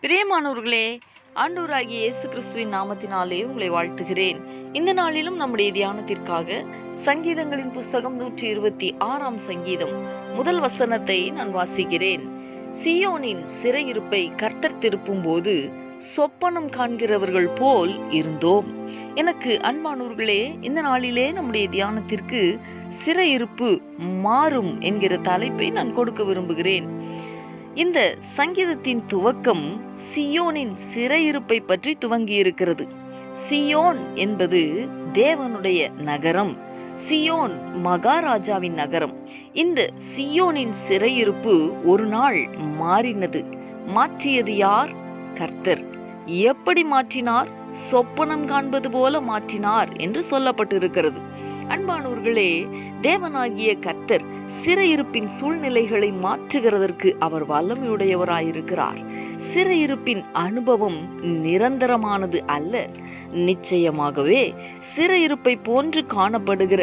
பிரியமானவர்களே, ஆண்டவராகிய இயேசு கிறிஸ்துவின் நாமத்தினாலே உங்களை வாழ்த்துகிறேன். இந்த நாளிலும் நம்முடைய தியானத்திற்காக சங்கீதங்களின் புஸ்தகம் 126 சங்கீதம் முதல் வசனத்தை நான் வாசிக்கிறேன். சீயோனின் சிறையிருப்பை கர்த்தர் திருப்பும் போது சொப்பனம் காண்கிறவர்கள் போல் இருந்தோம். எனக்கு அன்பானவர்களே, இந்த நாளிலே நம்முடைய தியானத்திற்கு சிறையிருப்பு மாறும் என்கிற தலைப்பை நான் கொடுக்க விரும்புகிறேன். இந்த சங்கீதத்தின் துவக்கம் சியோனின் சிறையிருப்பை பற்றி துவங்கி இருக்கிறது. சியோன் என்பது தேவனுடைய நகரம். சியோன் மகாராஜாவின் நகரம். இந்த சியோனின் சிறையிருப்பு ஒரு நாள் மாறினது. மாற்றியது யார்? கர்த்தர். எப்படி மாற்றினார்? சொப்பனம் காண்பது போல மாற்றினார் என்று சொல்லப்பட்டிருக்கிறது. அன்பானவர்களே, தேவனாகிய கர்த்தர் சிறையிருப்பின் சூழ்நிலைகளை மாற்றுகிறதற்கு அவர் வல்லமையுடையவராயிருக்கிறார். சிறையிருப்பின் அனுபவம் நிரந்தரமானது அல்ல. நிச்சயமாகவே சிறையிருப்பை போன்று காணப்படுகிற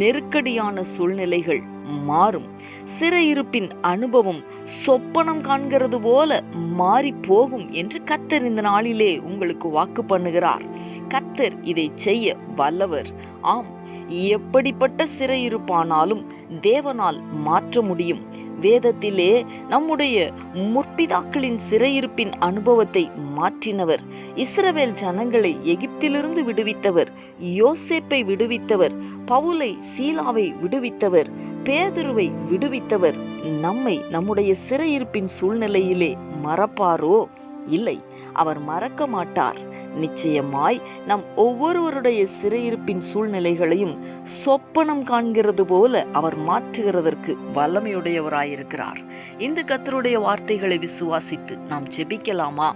நெருக்கடியான சூழ்நிலைகள் மாறும். சிறையிருப்பின் அனுபவம் சொப்பனம் காண்கிறது போல மாறி போகும் என்று கர்த்தர் இந்த நாளிலே உங்களுக்கு வாக்கு பண்ணுகிறார். கர்த்தர் இதை செய்ய வல்லவர். ஆம், எப்படிப்பட்ட சிறையிருப்பானாலும் தேவனால் மாற்ற முடியும். வேதத்திலே நம்முடைய முற்பிதாக்களின் சிறையிருப்பின் அனுபவத்தை மாற்றினவர். இஸ்ரவேல் ஜனங்களை எகிப்திலிருந்து விடுவித்தவர். யோசேப்பை விடுவித்தவர். பவுலை சீலாவை விடுவித்தவர். பேதுருவை விடுவித்தவர். நம்மை நம்முடைய சிறையிருப்பின் சூழ்நிலையிலே மறப்பாரோ? இல்லை, அவர் மறக்க மாட்டார். நிச்சயமாய் நம் ஒவ்வொருவருடைய சிறையிருப்பின் சூழ்நிலைகளையும் சொப்பனம் காண்கிறது போல அவர் மாற்றுகிறதற்கு வல்லமையுடையவராயிருக்கிறார். இந்த கர்த்தருடைய வார்த்தைகளை விசுவாசித்து நாம் ஜெபிக்கலாமா?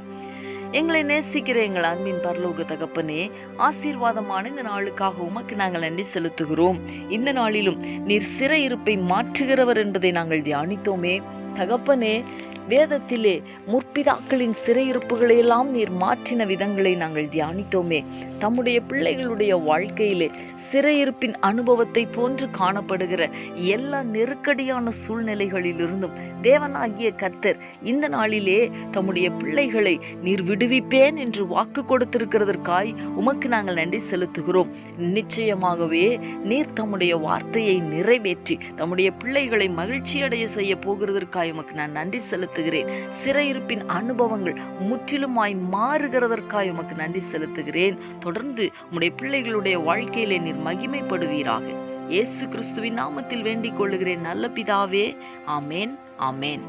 எங்களை நேசிக்கிற எங்கள் அன்பின் பரலோக தகப்பனே, ஆசீர்வாதமான இந்த நாளுக்காக உமக்கு நாங்கள் நன்றி செலுத்துகிறோம். இந்த நாளிலும் நீர் சிறையிருப்பை மாற்றுகிறவர் என்பதை நாங்கள் தியானித்தோமே. தகப்பனே, வேதத்திலே முற்பிதாக்களின் சிறையிருப்புகளை எல்லாம் நீர் மாற்றின விதங்களை நாங்கள் தியானித்தோமே. தம்முடைய பிள்ளைகளுடைய வாழ்க்கையிலே சிறையிருப்பின் அனுபவத்தை போன்று காணப்படுகிற எல்லா நெருக்கடியான சூழ்நிலைகளிலிருந்தும் தேவனாகிய கர்த்தர் இந்த நாளிலே தம்முடைய பிள்ளைகளை நீர் விடுவிப்பேன் என்று வாக்கு கொடுத்திருக்கிறதற்காய் உமக்கு நாங்கள் நன்றி செலுத்துகிறோம். நிச்சயமாகவே நீர் தம்முடைய வார்த்தையை நிறைவேற்றி தம்முடைய பிள்ளைகளை மகிழ்ச்சி அடைய செய்ய போகிறதற்காய் உமக்கு நான் நன்றி செலுத்துகிறேன். சிறையிருப்பின் அனுபவங்கள் முற்றிலுமாய் மாறுகிறதற்காய் உமக்கு நன்றி செலுத்துகிறேன். தொடர்ந்து உம்முடைய பிள்ளைகளுடைய வாழ்க்கையிலே நீர் மகிமைப்படுவீராக. இயேசு கிறிஸ்துவின் நாமத்தில் வேண்டிக் கொள்ளுகிறேன் நல்ல பிதாவே. ஆமேன், ஆமேன்.